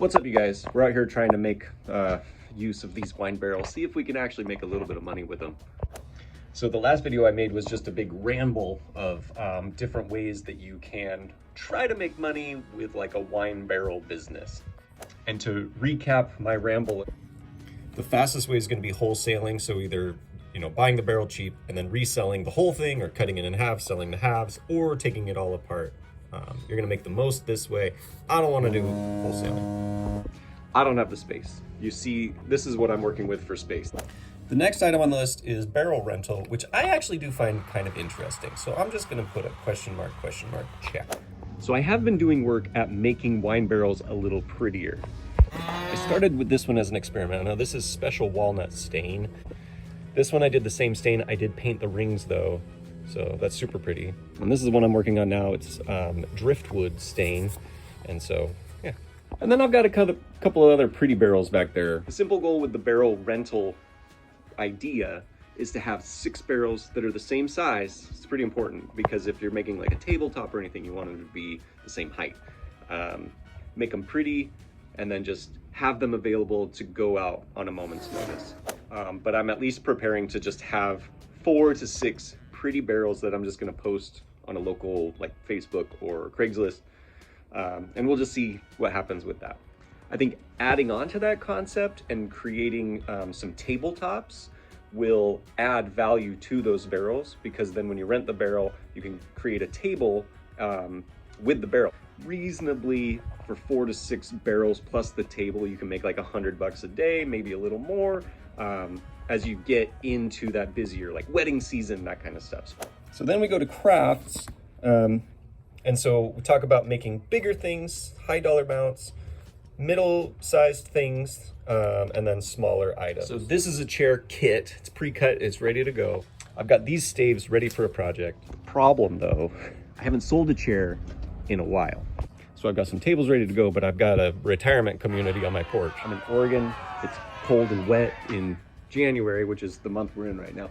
What's up, you guys? We're out here trying to make use of these wine barrels, see if we can actually make a little bit of money with them. So the last video I made was just a big ramble of different ways that you can try to make money with like a wine barrel business. And to recap my ramble, the fastest way is going to be wholesaling. So either, buying the barrel cheap and then reselling the whole thing, or cutting it in half, selling the halves, or taking it all apart. You're going to make the most this way. I don't want to do wholesaling. I don't have the space. You see, this is what I'm working with for space. The next item on the list is barrel rental, which I actually do find kind of interesting. So I'm just going to put a question mark, check. So I have been doing work at making wine barrels a little prettier. I started with this one as an experiment. Now this is special walnut stain. This one I did the same stain. I did paint the rings though. So that's super pretty. And this is the one I'm working on now. It's driftwood stain. And so, yeah. And then I've got a couple of other pretty barrels back there. The simple goal with the barrel rental idea is to have 6 barrels that are the same size. It's pretty important because if you're making like a tabletop or anything, you want them to be the same height. Make them pretty and then just have them available to go out on a moment's notice. But I'm at least preparing to just have 4 to 6 pretty barrels that I'm just going to post on a local like Facebook or Craigslist, and we'll just see what happens with that. I think adding on to that concept and creating some tabletops will add value to those barrels, because then when you rent the barrel, you can create a table with the barrel. Reasonably, for 4 to 6 barrels plus the table, you can make like $100 a day, maybe a little more. As you get into that busier, like wedding season, that kind of stuff. So then we go to crafts. And so we talk about making bigger things, high dollar amounts, middle-sized things, and then smaller items. So this is a chair kit. It's pre-cut, it's ready to go. I've got these staves ready for a project. The problem though, I haven't sold a chair in a while. So I've got some tables ready to go, but I've got a retirement community on my porch. I'm in Oregon. It's cold and wet in January, which is the month we're in right now.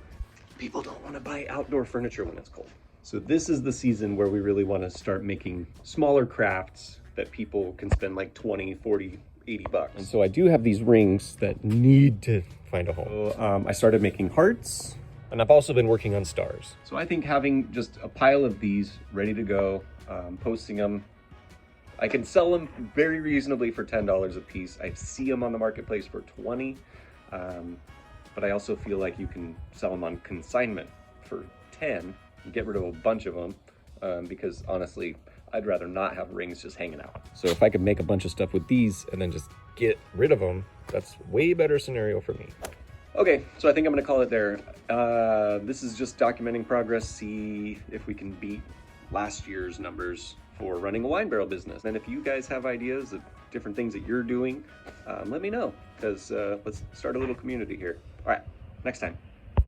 People don't want to buy outdoor furniture when it's cold. So this is the season where we really want to start making smaller crafts that people can spend like 20, 40, 80 bucks. And so I do have these rings that need to find a home. So, I started making hearts, and I've also been working on stars. So I think having just a pile of these ready to go, posting them, I can sell them very reasonably for $10 a piece. I see them on the marketplace for 20. But I also feel like you can sell them on consignment for 10 and get rid of a bunch of them, because honestly, I'd rather not have rings just hanging out. So if I could make a bunch of stuff with these and then just get rid of them, that's way better scenario for me. Okay, so I think I'm gonna call it there. This is just documenting progress, see if we can beat last year's numbers for running a wine barrel business. And if you guys have ideas of different things that you're doing, let me know, because let's start a little community here. All right, next time.